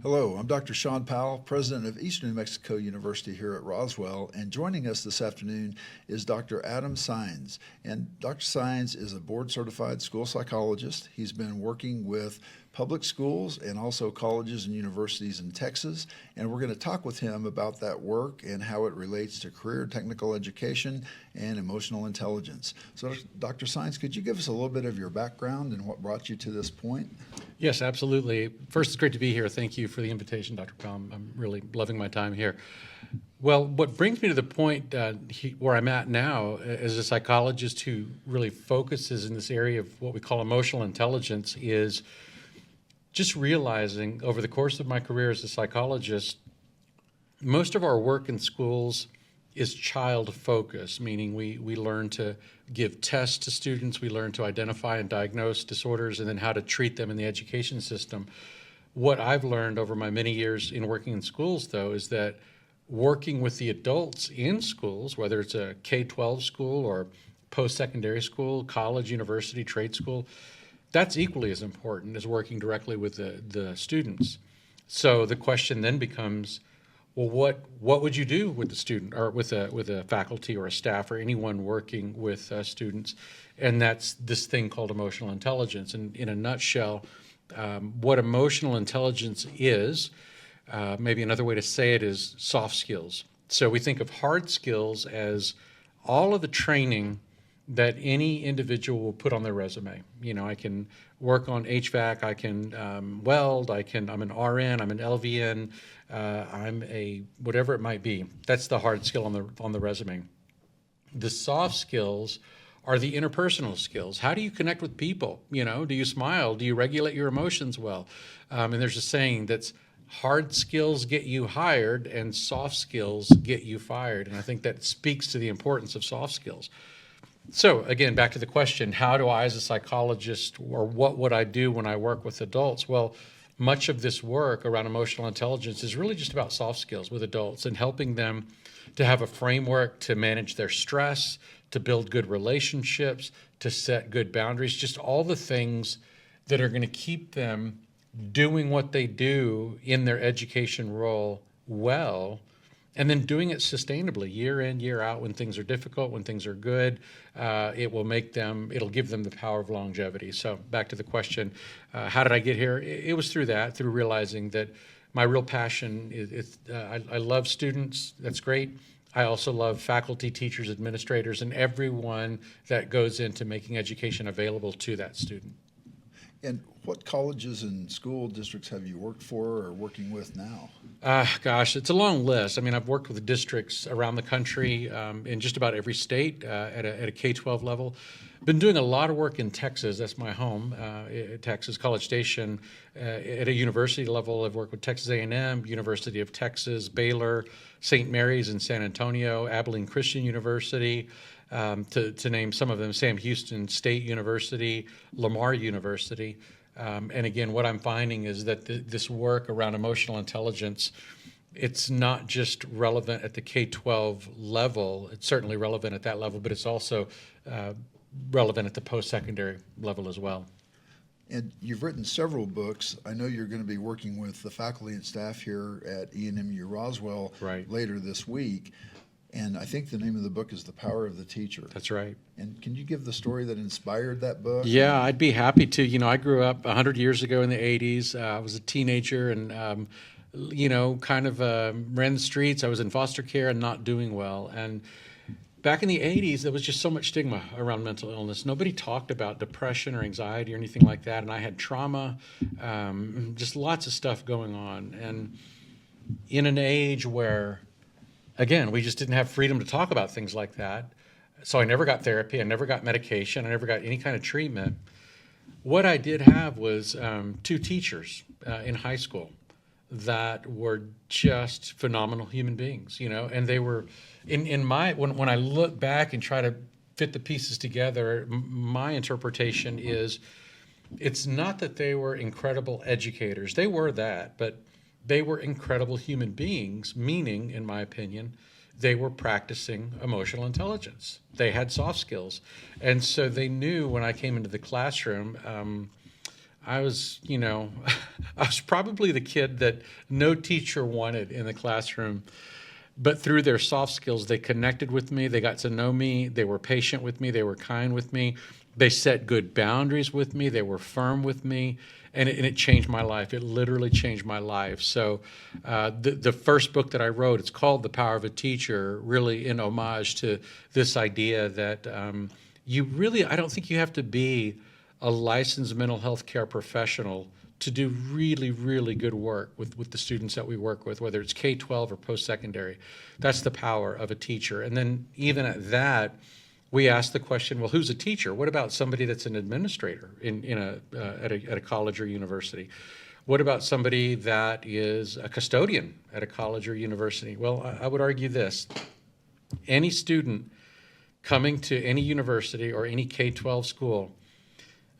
Hello, I'm Dr. Sean Powell, president of Eastern New Mexico University here at Roswell, and joining us this afternoon is Dr. Adam Sáenz. And Dr. Sáenz is a board-certified school psychologist. He's been working with public schools and also colleges and universities in Texas, and we're going to talk with him about that work and how it relates to career technical education and emotional intelligence. So, Dr. Sáenz, could you give us a little bit of your background and what brought you to this point? Yes, absolutely. First, it's great to be here. Thank you for the invitation, Dr. Powell. I'm really loving my time here. Well, what brings me to the point where I'm at now as a psychologist who really focuses in this area of what we call emotional intelligence is just realizing over the course of my career as a psychologist, most of our work in schools is child focused, meaning we learn to give tests to students, we learn to identify and diagnose disorders, and then how to treat them in the education system. What I've learned over my many years in working in schools, though, is that working with the adults in schools, whether it's a K-12 school or post-secondary school, college, university, trade school, that's equally as important as working directly with the students. So the question then becomes, well, what would you do with the student or with a faculty or a staff or anyone working with students? And that's this thing called emotional intelligence. And in a nutshell, what emotional intelligence is, maybe another way to say it is soft skills. So we think of hard skills as all of the training that any individual will put on their resume. You know, I can work on HVAC, I can weld, I'm an RN, I'm an LVN, I'm a whatever it might be. That's the hard skill on the resume. The soft skills are the interpersonal skills. How do you connect with people? You know, do you smile? Do you regulate your emotions well? And there's a saying that's hard skills get you hired and soft skills get you fired. And I think that speaks to the importance of soft skills. So again, back to the question, how do I as a psychologist, or what would I do when I work with adults? Well, much of this work around emotional intelligence is really just about soft skills with adults and helping them to have a framework to manage their stress, to build good relationships, to set good boundaries, just all the things that are going to keep them doing what they do in their education role well, and then doing it sustainably year in, year out when things are difficult, when things are good. It'll give them the power of longevity. So back to the question, how did I get here? It was through realizing that my real passion is I love students. That's great. I also love faculty, teachers, administrators, and everyone that goes into making education available to that student. And what colleges and school districts have you worked for or working with now? Gosh, it's a long list. I mean, I've worked with districts around the country in just about every state at a K-12 level. Been doing a lot of work in Texas. That's my home, Texas, College Station. At a university level, I've worked with Texas A&M, University of Texas, Baylor, St. Mary's in San Antonio, Abilene Christian University, to name some of them, Sam Houston State University, Lamar University. And again, what I'm finding is that this work around emotional intelligence, it's not just relevant at the K-12 level. It's certainly relevant at that level, but it's also relevant at the post-secondary level as well. And you've written several books. I know you're going to be working with the faculty and staff here at ENMURoswell later this week. And I think the name of the book is The Power of the Teacher. That's right. And can you give the story that inspired that book? Yeah, I'd be happy to. You know, I grew up 100 years ago in the 80s. I was a teenager and, kind of ran the streets. I was in foster care and not doing well. And back in the 80s, there was just so much stigma around mental illness. Nobody talked about depression or anxiety or anything like that. And I had trauma, just lots of stuff going on. And in an age where, again, we just didn't have freedom to talk about things like that. So I never got therapy. I never got medication. I never got any kind of treatment. What I did have was two teachers in high school that were just phenomenal human beings, and they were when I look back and try to fit the pieces together, my interpretation is it's not that they were incredible educators. They were that, but they were incredible human beings, meaning, in my opinion, they were practicing emotional intelligence. They had soft skills. And so they knew when I came into the classroom, I was, I was probably the kid that no teacher wanted in the classroom. But through their soft skills, they connected with me. They got to know me. They were patient with me. They were kind with me. They set good boundaries with me. They were firm with me. And it changed my life. It literally changed my life. So the first book that I wrote, it's called The Power of a Teacher, really in homage to this idea that I don't think you have to be a licensed mental health care professional to do really, really good work with the students that we work with, whether it's K-12 or post-secondary. That's the power of a teacher. And then even at that, we ask the question, well, who's a teacher? What about somebody that's an administrator at a college or university? What about somebody that is a custodian at a college or university? Well, I would argue this. Any student coming to any university or any K-12 school,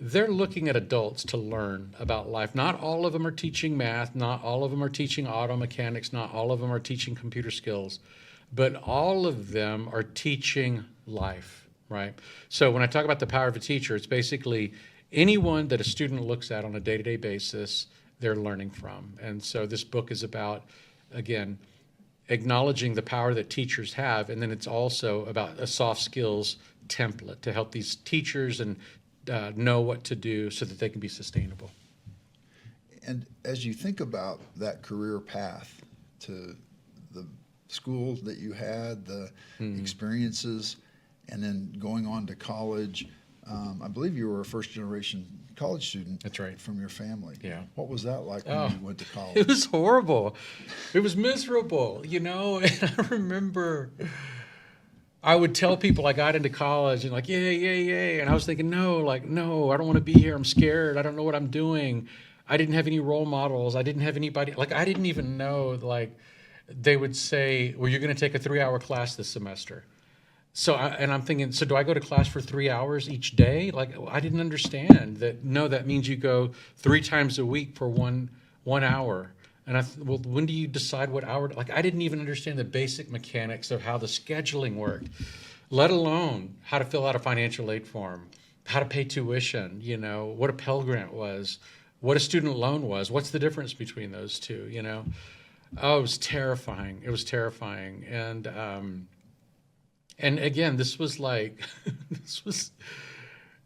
they're looking at adults to learn about life. Not all of them are teaching math. Not all of them are teaching auto mechanics. Not all of them are teaching computer skills. But all of them are teaching life, right? So when I talk about the power of a teacher, it's basically anyone that a student looks at on a day-to-day basis, they're learning from. And so this book is about, again, acknowledging the power that teachers have, and then it's also about a soft skills template to help these teachers and know what to do so that they can be sustainable. And as you think about that career path to the school that you had, the experiences, and then going on to college, I believe you were a first-generation college student. That's right. From your family. Yeah. What was that like when you went to college? It was horrible. It was miserable, And I remember I would tell people I got into college and yay. And I was thinking, no, I don't want to be here. I'm scared. I don't know what I'm doing. I didn't have any role models. I didn't have anybody. I didn't even know, they would say, well, you're going to take a 3-hour class this semester. So, I'm thinking, so do I go to class for 3 hours each day? I didn't understand that. No, that means you go 3 times a week for one hour. And well, when do you decide what hour? I didn't even understand the basic mechanics of how the scheduling worked, let alone how to fill out a financial aid form, how to pay tuition, what a Pell Grant was, what a student loan was, what's the difference between those two, Oh, it was terrifying. It was terrifying. And again, this was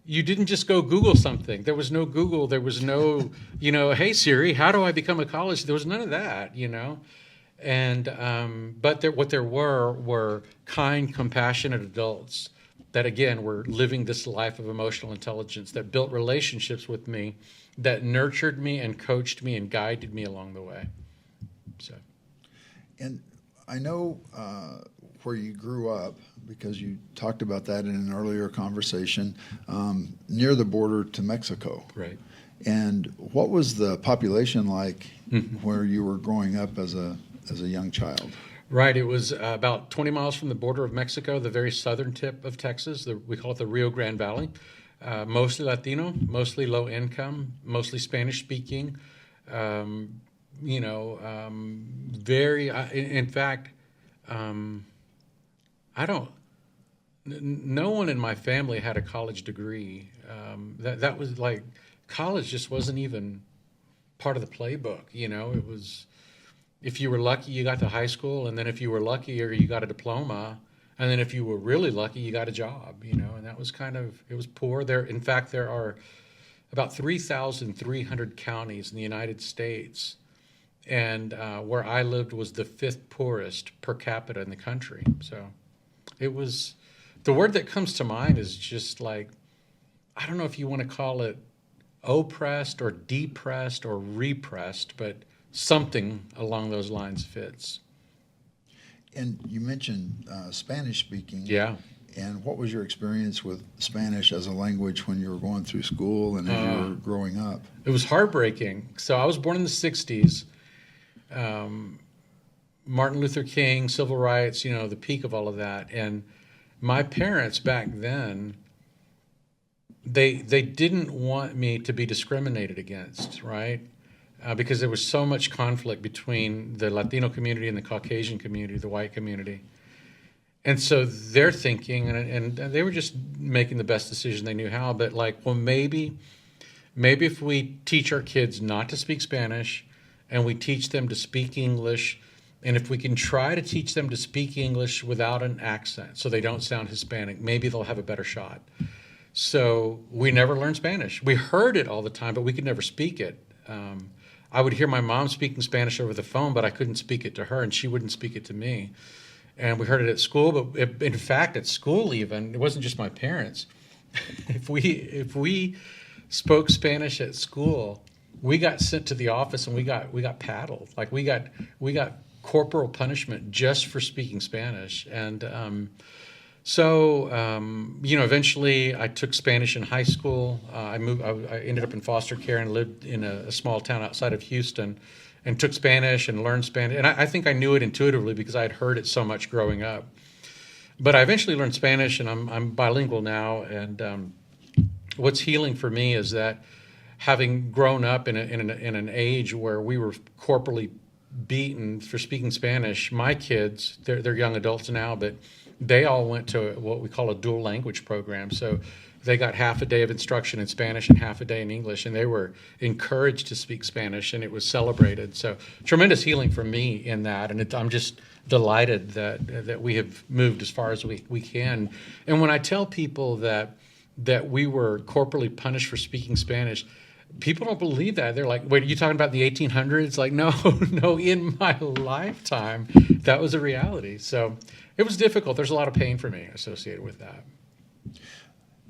you didn't just go Google something. There was no Google. There was no, hey Siri, how do I become a college? There was none of that, And, but what there were kind, compassionate adults that, again, were living this life of emotional intelligence, that built relationships with me, that nurtured me and coached me and guided me along the way. So. And I know where you grew up, because you talked about that in an earlier conversation, near the border to Mexico. Right. And what was the population like where you were growing up as a young child? Right. It was about 20 miles from the border of Mexico, the very southern tip of Texas. We call it the Rio Grande Valley. Mostly Latino, mostly low income, mostly Spanish speaking. Very. In fact, no one in my family had a college degree. That was college just wasn't even part of the playbook. It was, if you were lucky, you got to high school, and then if you were luckier, you got a diploma, and then if you were really lucky, you got a job. And that was it was poor. In fact, there are about 3,300 counties in the United States, and where I lived was the 5th poorest per capita in the country. So it was, the word that comes to mind is just I don't know if you want to call it oppressed or depressed or repressed, but something along those lines fits. And you mentioned Spanish speaking. Yeah. And what was your experience with Spanish as a language when you were going through school and as you were growing up? It was heartbreaking. So I was born in the 60s. Martin Luther King, civil rights, the peak of all of that. And my parents back then, they didn't want me to be discriminated against, right? Because there was so much conflict between the Latino community and the Caucasian community, the white community. And so they're thinking, and they were just making the best decision they knew how, but well, maybe maybe if we teach our kids not to speak Spanish and we teach them to speak English, and if we can try to teach them to speak English without an accent so they don't sound Hispanic, maybe they'll have a better shot. So we never learned Spanish. We heard it all the time, but we could never speak it. I would hear my mom speaking Spanish over the phone, but I couldn't speak it to her, and she wouldn't speak it to me. And we heard it at school, but in fact, at school even, it wasn't just my parents. If we spoke Spanish at school, we got sent to the office and we got paddled. Like we got corporal punishment just for speaking Spanish. And eventually I took Spanish in high school. I ended up in foster care and lived in a small town outside of Houston, and took Spanish and learned Spanish. And I think I knew it intuitively because I had heard it so much growing up. But I eventually learned Spanish, and I'm bilingual now. And what's healing for me is that having grown up in an age where we were corporally beaten for speaking Spanish, my kids, they're young adults now, but they all went to what we call a dual language program. So they got half a day of instruction in Spanish and half a day in English, and they were encouraged to speak Spanish, and it was celebrated. So tremendous healing for me in that, and I'm just delighted that we have moved as far as we can. And when I tell people that we were corporally punished for speaking Spanish, people don't believe that. They're like, wait, are you talking about the 1800s? Like, no, in my lifetime, that was a reality. So it was difficult. There's a lot of pain for me associated with that.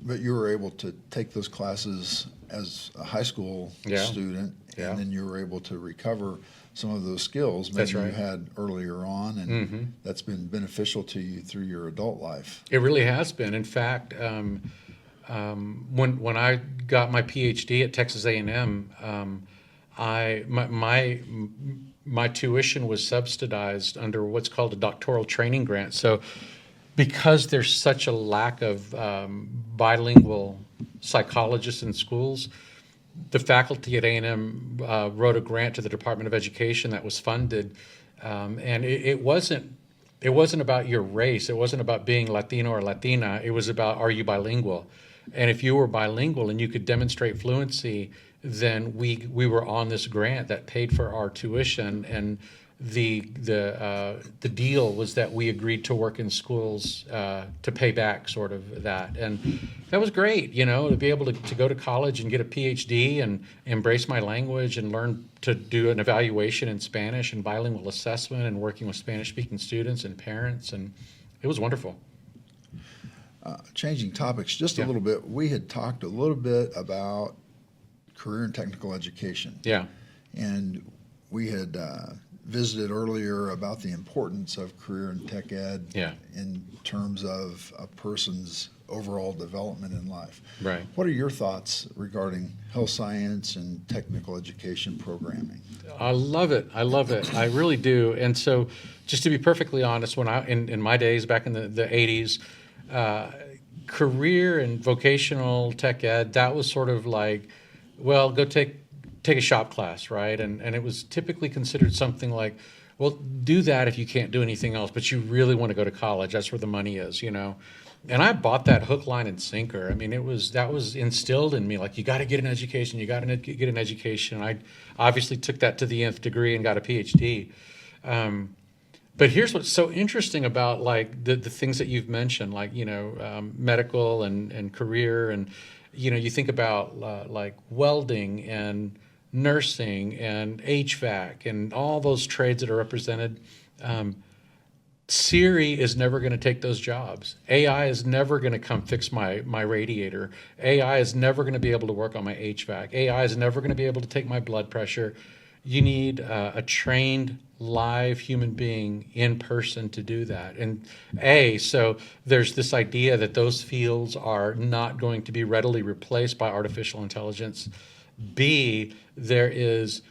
But you were able to take those classes as a high school student, and then you were able to recover some of those skills maybe you had earlier on, and that's been beneficial to you through your adult life. It really has been. In fact, when I got my PhD at Texas A&M, my tuition was subsidized under what's called a doctoral training grant. So because there's such a lack of bilingual psychologists in schools, the faculty at A&M wrote a grant to the Department of Education that was funded, and it wasn't about your race. It wasn't about being Latino or Latina. It was about, are you bilingual? And if you were bilingual and you could demonstrate fluency, then we were on this grant that paid for our tuition. And the deal was that we agreed to work in schools to pay back sort of that. And that was great, to be able to go to college and get a PhD and embrace my language and learn to do an evaluation in Spanish and bilingual assessment and working with Spanish-speaking students and parents. And it was wonderful. Changing topics just a little bit, we had talked a little bit about career and technical education. Yeah. And we had visited earlier about the importance of career and tech ed in terms of a person's overall development in life. Right. What are your thoughts regarding health science and technical education programming? I love it. I really do. And so just to be perfectly honest, when in my days back in the 80s, career and vocational tech ed, that was sort of like, well, go take a shop class, right? And it was typically considered something like, well, do that if you can't do anything else, but you really want to go to college. That's where the money is, And I bought that hook, line, and sinker. I mean, that was instilled in me, like, you got to get an education. You got to get an education. I obviously took that to the nth degree and got a PhD. But here's what's so interesting about like the things that you've mentioned, like medical and career, and you think about like welding and nursing and HVAC and all those trades that are represented. Siri is never going to take those jobs. AI is never going to come fix my radiator. AI is never going to be able to work on my HVAC. AI is never going to be able to take my blood pressure. You need a trained live human being in person to do that. And so there's this idea that those fields are not going to be readily replaced by artificial intelligence. B, there is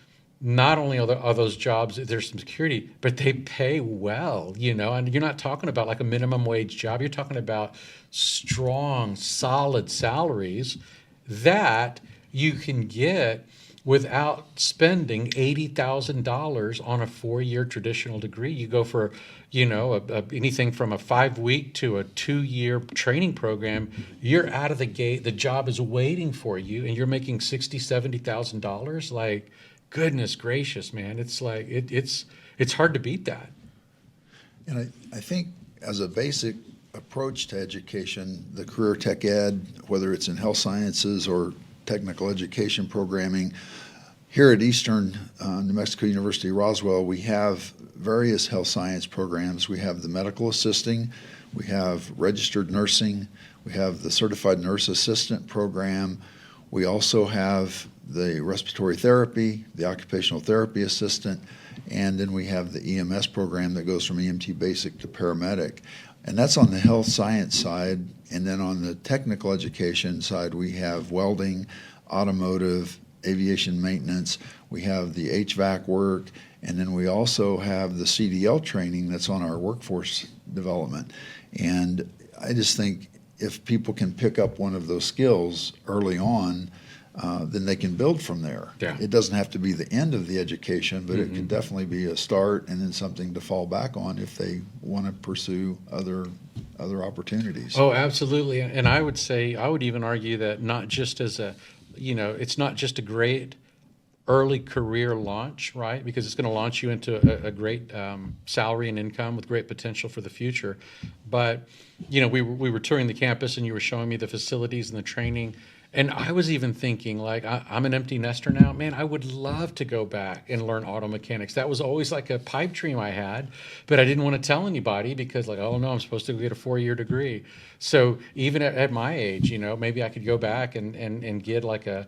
not only are those jobs, there's some security, but they pay well, and you're not talking about like a minimum wage job. You're talking about strong, solid salaries that you can get without spending $80,000 on a 4-year traditional degree. You go for, anything from a 5-week to a 2-year training program. You're out of the gate. The job is waiting for you, and you're making $60,000-$70,000. Like, goodness gracious, man! It's like it's hard to beat that. And I think as a basic approach to education, the career tech ed, whether it's in health sciences or technical education programming, here at Eastern New Mexico University Roswell, we have various health science programs. We have the medical assisting, we have registered nursing, we have the certified nurse assistant program. We also have the respiratory therapy, the occupational therapy assistant, and then we have the EMS program that goes from EMT basic to paramedic. And that's on the health science side. And then on the technical education side, we have welding, automotive, aviation maintenance. We have the HVAC work. And then we also have the CDL training that's on our workforce development. And I just think if people can pick up one of those skills early on, then they can build from there. Yeah. It doesn't have to be the end of the education, but it can definitely be a start and then something to fall back on if they want to pursue other opportunities. Oh, absolutely. And I would even argue that not just as it's not just a great early career launch, right? Because it's going to launch you into a great salary and income with great potential for the future. But, we were touring the campus and you were showing me the facilities and the training. And I was even thinking, like, I'm an empty nester now. Man, I would love to go back and learn auto mechanics. That was always like a pipe dream I had, but I didn't want to tell anybody because, like, oh, no, I'm supposed to get a 4-year degree. So even at my age, maybe I could go back and get like a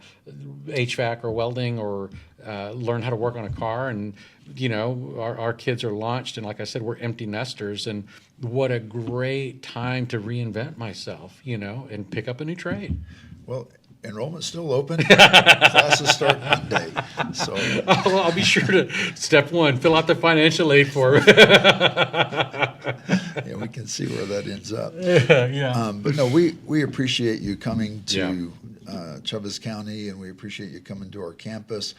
HVAC or welding or learn how to work on a car. And, our kids are launched. And like I said, we're empty nesters. And what a great time to reinvent myself, and pick up a new trade. Well, enrollment's still open. Classes start Monday. So well, I'll be sure to, step one, fill out the financial aid form. yeah, we can see where that ends up. Yeah. But no, we appreciate you coming to Chavez County, and we appreciate you coming to our campus.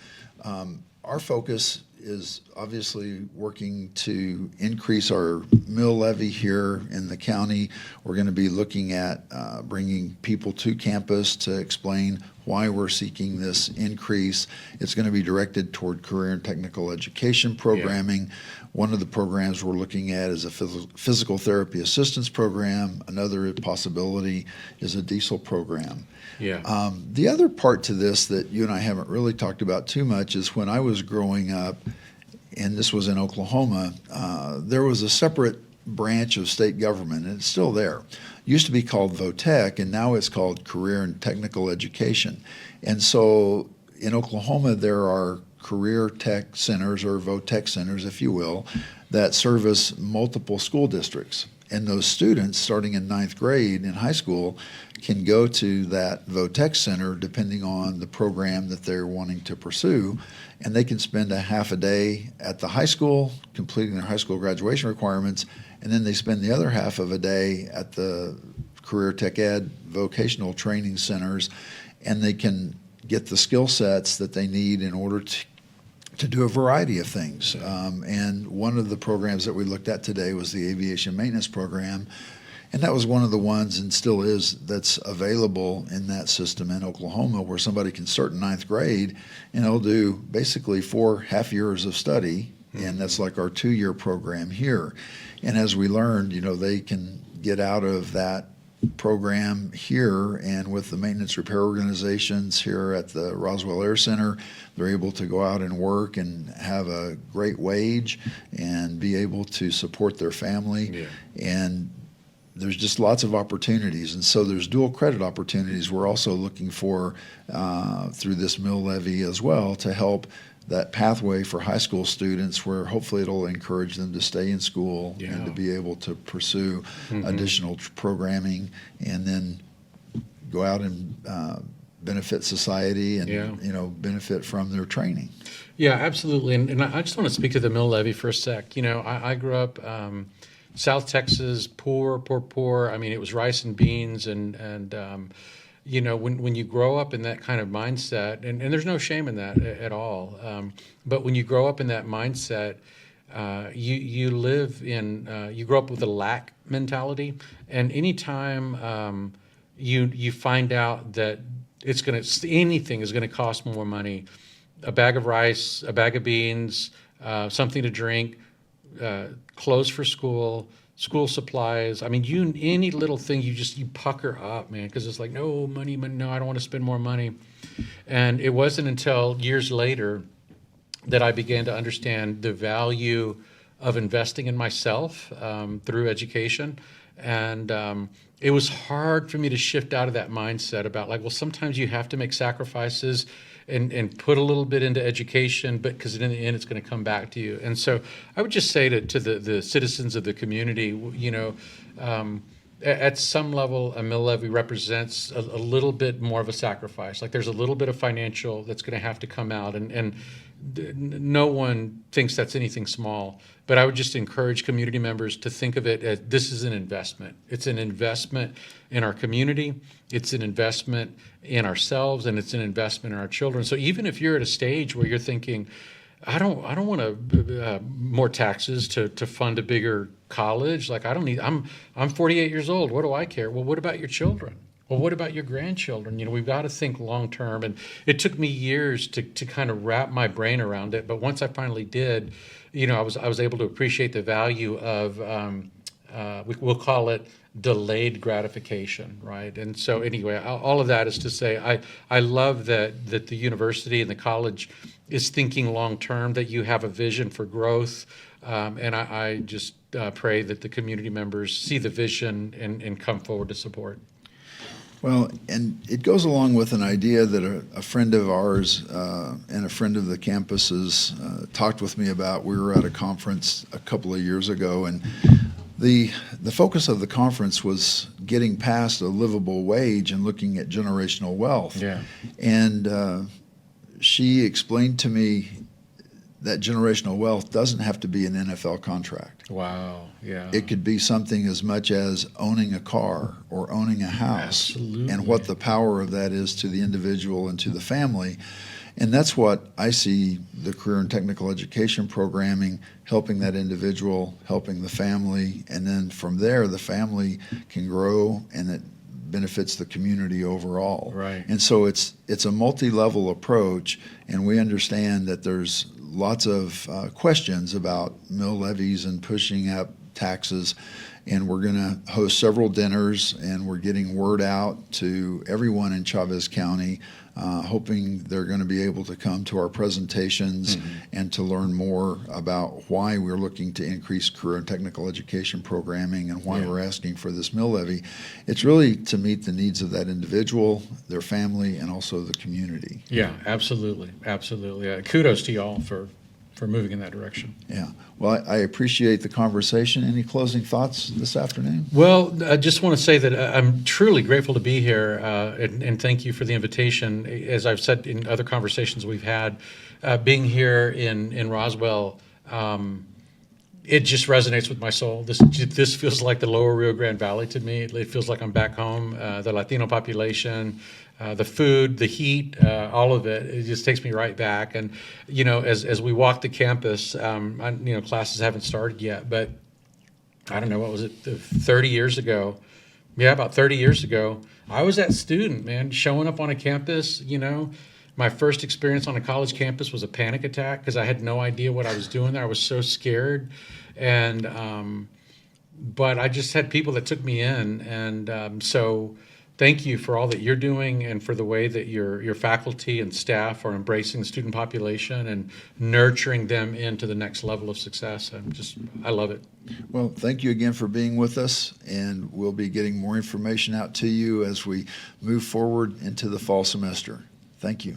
Our focus is obviously working to increase our mill levy here in the county. We're going to be looking at bringing people to campus to explain why we're seeking this increase. It's going to be directed toward career and technical education programming. One of the programs we're looking at is a physical therapy assistance program. Another possibility is a diesel program. Yeah. The other part to this that you and I haven't really talked about too much is when I was growing up, and this was in Oklahoma, there was a separate branch of state government, and it's still there. It used to be called VOTEC, and now it's called Career and Technical Education. And so in Oklahoma, there are career tech centers, or VOTEC centers, if you will, that service multiple school districts. And those students, starting in 9th grade in high school, can go to that VOTEC center depending on the program that they're wanting to pursue. And they can spend a half a day at the high school completing their high school graduation requirements, and then they spend the other half of a day at the career tech ed vocational training centers, and they can get the skill sets that they need in order to do a variety of things. And one of the programs that we looked at today was the aviation maintenance program. And that was one of the ones, and still is, that's available in that system in Oklahoma, where somebody can start in 9th grade and they'll do basically 4 half years of study. And that's like our 2-year program here. And as we learned, they can get out of that program here, and with the maintenance repair organizations here at the Roswell Air Center, they're able to go out and work and have a great wage and be able to support their family. Yeah. And there's just lots of opportunities. And so there's dual credit opportunities we're also looking for through this mill levy as well, to help that pathway for high school students, where hopefully it'll encourage them to stay in school and to be able to pursue additional programming, and then go out and benefit society and benefit from their training. Yeah, absolutely. And I just want to speak to the mill levy for a sec. I grew up South Texas, poor. I mean, it was rice and beans, and when you grow up in that kind of mindset, and there's no shame in that at all, but when you grow up in that mindset, you grow up with a lack mentality, and anytime you find out that anything is gonna cost more money, a bag of rice, a bag of beans, something to drink, clothes for school, school supplies. I mean, any little thing, you pucker up, man, because it's like, no, money, no, I don't want to spend more money. And it wasn't until years later that I began to understand the value of investing in myself through education. And it was hard for me to shift out of that mindset about like, well, sometimes you have to make sacrifices and put a little bit into education, but because in the end, it's going to come back to you. And so I would just say to the citizens of the community, at some level, a mill levy represents a little bit more of a sacrifice. Like there's a little bit of financial that's going to have to come out, and no one thinks that's anything small. But I would just encourage community members to think of it as this is an investment. It's an investment in our community. It's an investment in ourselves, and it's an investment in our children. So even if you're at a stage where you're thinking, I don't want more taxes to fund a bigger college. Like I'm 48 years old. What do I care? Well, what about your children? Well, what about your grandchildren? We've got to think long term. And it took me years to kind of wrap my brain around it. But once I finally did, I was able to appreciate the value of we'll call it delayed gratification, right? And so anyway, all of that is to say, I love that the university and the college is thinking long term, that you have a vision for growth, and I just pray that the community members see the vision and come forward to support. Well, and it goes along with an idea that a friend of ours and a friend of the campus's talked with me about. We were at a conference a couple of years ago, and the focus of the conference was getting past a livable wage and looking at generational wealth. Yeah. And she explained to me that generational wealth doesn't have to be an NFL contract. Wow, yeah. It could be something as much as owning a car or owning a house. Absolutely. And what the power of that is to the individual and to the family. And that's what I see the career and technical education programming helping that individual, helping the family, and then from there the family can grow and it benefits the community overall. Right. And so it's a multi-level approach, and we understand that there's lots of questions about mill levies and pushing up taxes, and we're going to host several dinners, and we're getting word out to everyone in Chavez County, hoping they're going to be able to come to our presentations and to learn more about why we're looking to increase career and technical education programming and why we're asking for this mill levy. It's really to meet the needs of that individual, their family, and also the community. Yeah, absolutely, absolutely. Kudos to y'all for moving in that direction. Yeah. Well, I appreciate the conversation. Any closing thoughts this afternoon? Well, I just want to say that I'm truly grateful to be here, and thank you for the invitation. As I've said in other conversations we've had, being here in Roswell, it just resonates with my soul. This feels like the lower Rio Grande Valley to me. It feels like I'm back home. The Latino population, the food, the heat, all of it just takes me right back. And, as we walk the campus, classes haven't started yet, but I don't know, what was it, 30 years ago? Yeah, about 30 years ago, I was that student, man, showing up on a campus, My first experience on a college campus was a panic attack because I had no idea what I was doing there. I was so scared. And, but I just had people that took me in. And so thank you for all that you're doing and for the way that your faculty and staff are embracing the student population and nurturing them into the next level of success. I love it. Well, thank you again for being with us, and we'll be getting more information out to you as we move forward into the fall semester. Thank you.